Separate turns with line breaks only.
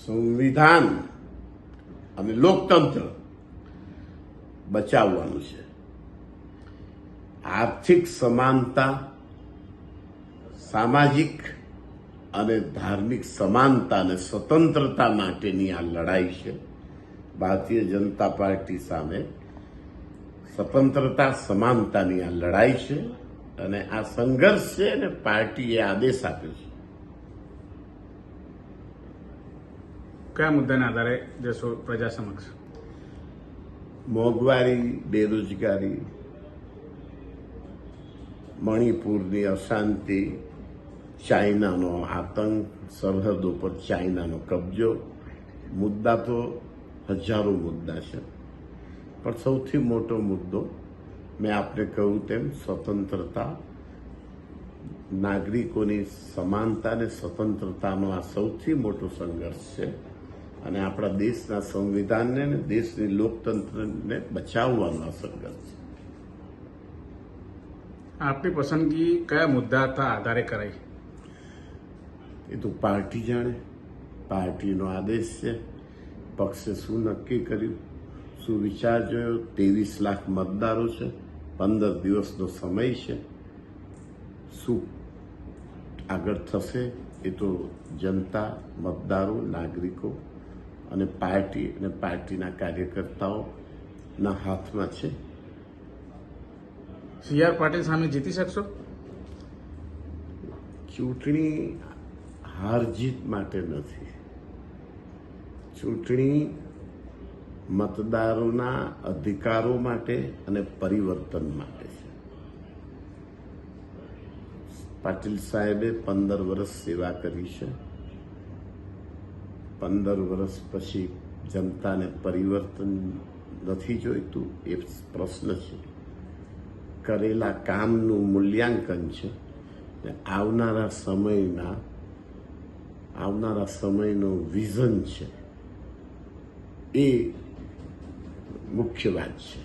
સંવિધાન અને લોકતંત્ર બચાવવાનું છે. આર્થિક સમાનતા, સામાજિક અને ધાર્મિક સમાનતા અને સ્વતંત્રતા માટેની આ લડાઈ છે. ભારતીય જનતા પાર્ટી સામે સ્વતંત્રતા સમાનતાની આ લડાઈ છે અને આ સંઘર્ષ છે અને પાર્ટીએ આદેશ આપ્યો છે.
કયા મુદ્દાના આધારે જશો પ્રજા સમક્ષ?
મોંઘવારી, બેરોજગારી, મણિપુરની અશાંતિ, ચાઇનાનો આતંક, સરહદો પર ચાઇનાનો કબજો. મુદ્દા તો હજારો મુદ્દા છે, પણ સૌથી મોટો મુદ્દો મેં આપને કહ્યું તેમ સ્વતંત્રતા, નાગરિકોની સમાનતા અને સ્વતંત્રતાનો આ સૌથી મોટો સંઘર્ષ છે અને આપણા દેશના સંવિધાનને અને દેશની લોકતંત્રને બચાવવાનો આ સંઘર્ષ છે.
આપની પસંદગી કયા મુદ્દાના આધારે કરાઈ?
એ તો પાર્ટી જાણે. પાર્ટીનો આદેશ છે. પક્ષે શું નક્કી કર્યું, શું વિચાર જોયો. 23 લાખ મતદારો છે, 15 દિવસનો સમય છે. શું આગળ થશે એ તો જનતા, મતદારો, નાગરિકો અને પાર્ટી અને પાર્ટીના કાર્યકર્તાઓના હાથમાં છે.
સી.આર. પાટીલ સામે જીતી શકશો?
ચૂંટણી હાર જીત માટે નથી. ચૂંટણી મતદારોના અધિકારો માટે અને પરિવર્તન માટે છે. પાટીલ સાહેબે 15 વર્ષ સેવા કરી છે. 15 વર્ષ પછી જનતાને પરિવર્તન નથી જોઈતું એ પ્રશ્ન છે. કરેલા કામનું મૂલ્યાંકન છે. આવનારા સમયનો વિઝન છે. એ મુખ્ય વાત છે.